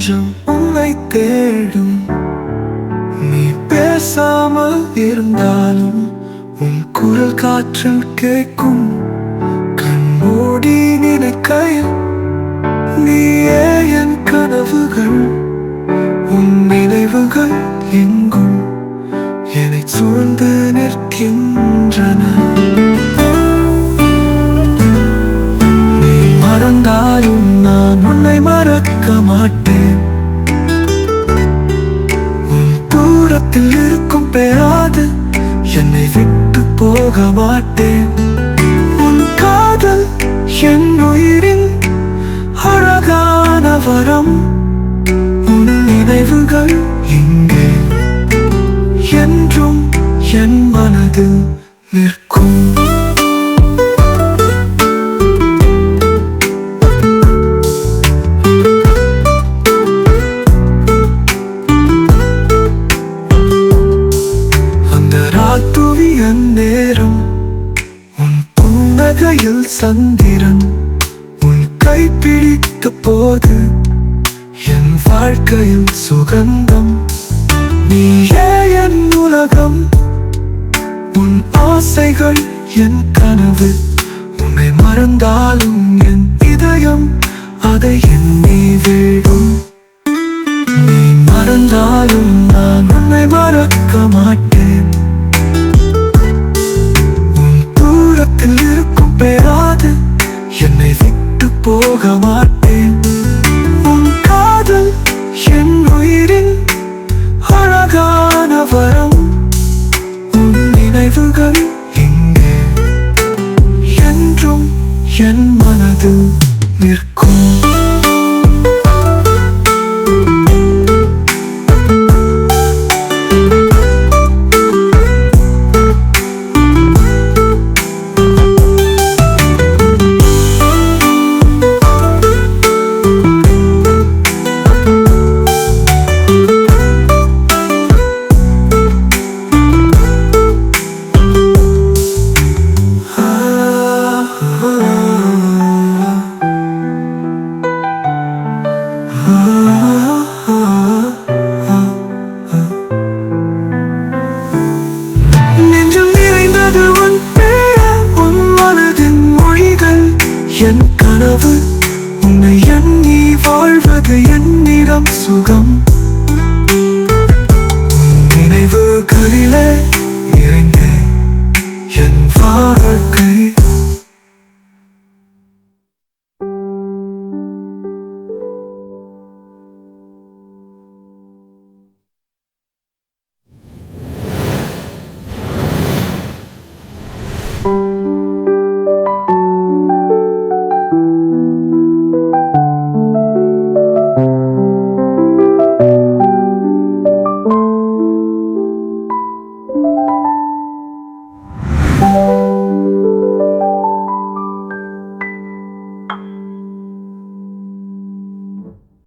நெஞ்சம் உன்னை தேடும். நீ பேசாமல் இருந்தாலும் உன் குரல் காற்றில் கேட்கும். கண்மூடி நினைக்கையில் நீயே என் கனவுகள். உன் நினைவுகள் எங்கும் என்னை சூழ்ந்து நிற்கின்றன. நீ மறந்தாலும் நான் உன்னை மறக்க மாட்டேன். உன் தூரத்தில் இருக்கும் பேராது என்னை விட்டு போக மாட்டேன். உன் காதல் என் உயிரின் அழகான வரம். உன் நினைவுகள் இங்கே என்றும் என் மனதில் நிற்கும். அந்த ராத்துவிய நேரம் உன் புன்னகையில் சந்திரன். உன் கை பிடித்த போது என் வாழ்க்கையில் சுகந்தம். நீயே என் உலகம், உன் ஆசைகள் என் கனவு. உன்னை மறந்தாலும் என் இதயம் அதை எண்ணி வீழும். நீ மறந்தாலும் நான் உன்னை மறக்க மாட்டேன். உன் தூரத்தில் இருக்கும் பேராது என்னை விட்டு போக மாட்டேன். உன் காதல் என் உயிரின் அழகான வரம். உன் நினைவுகள் இங்கே என்றும் என் மனதில் நிற்கும். நெஞ்சில் நிறைந்தது உன் பெயர், உன் மனதின் மொழிகள் என் கனவு. உன்னை எண்ணி வாழ்வது என்னிடம் சுகம்.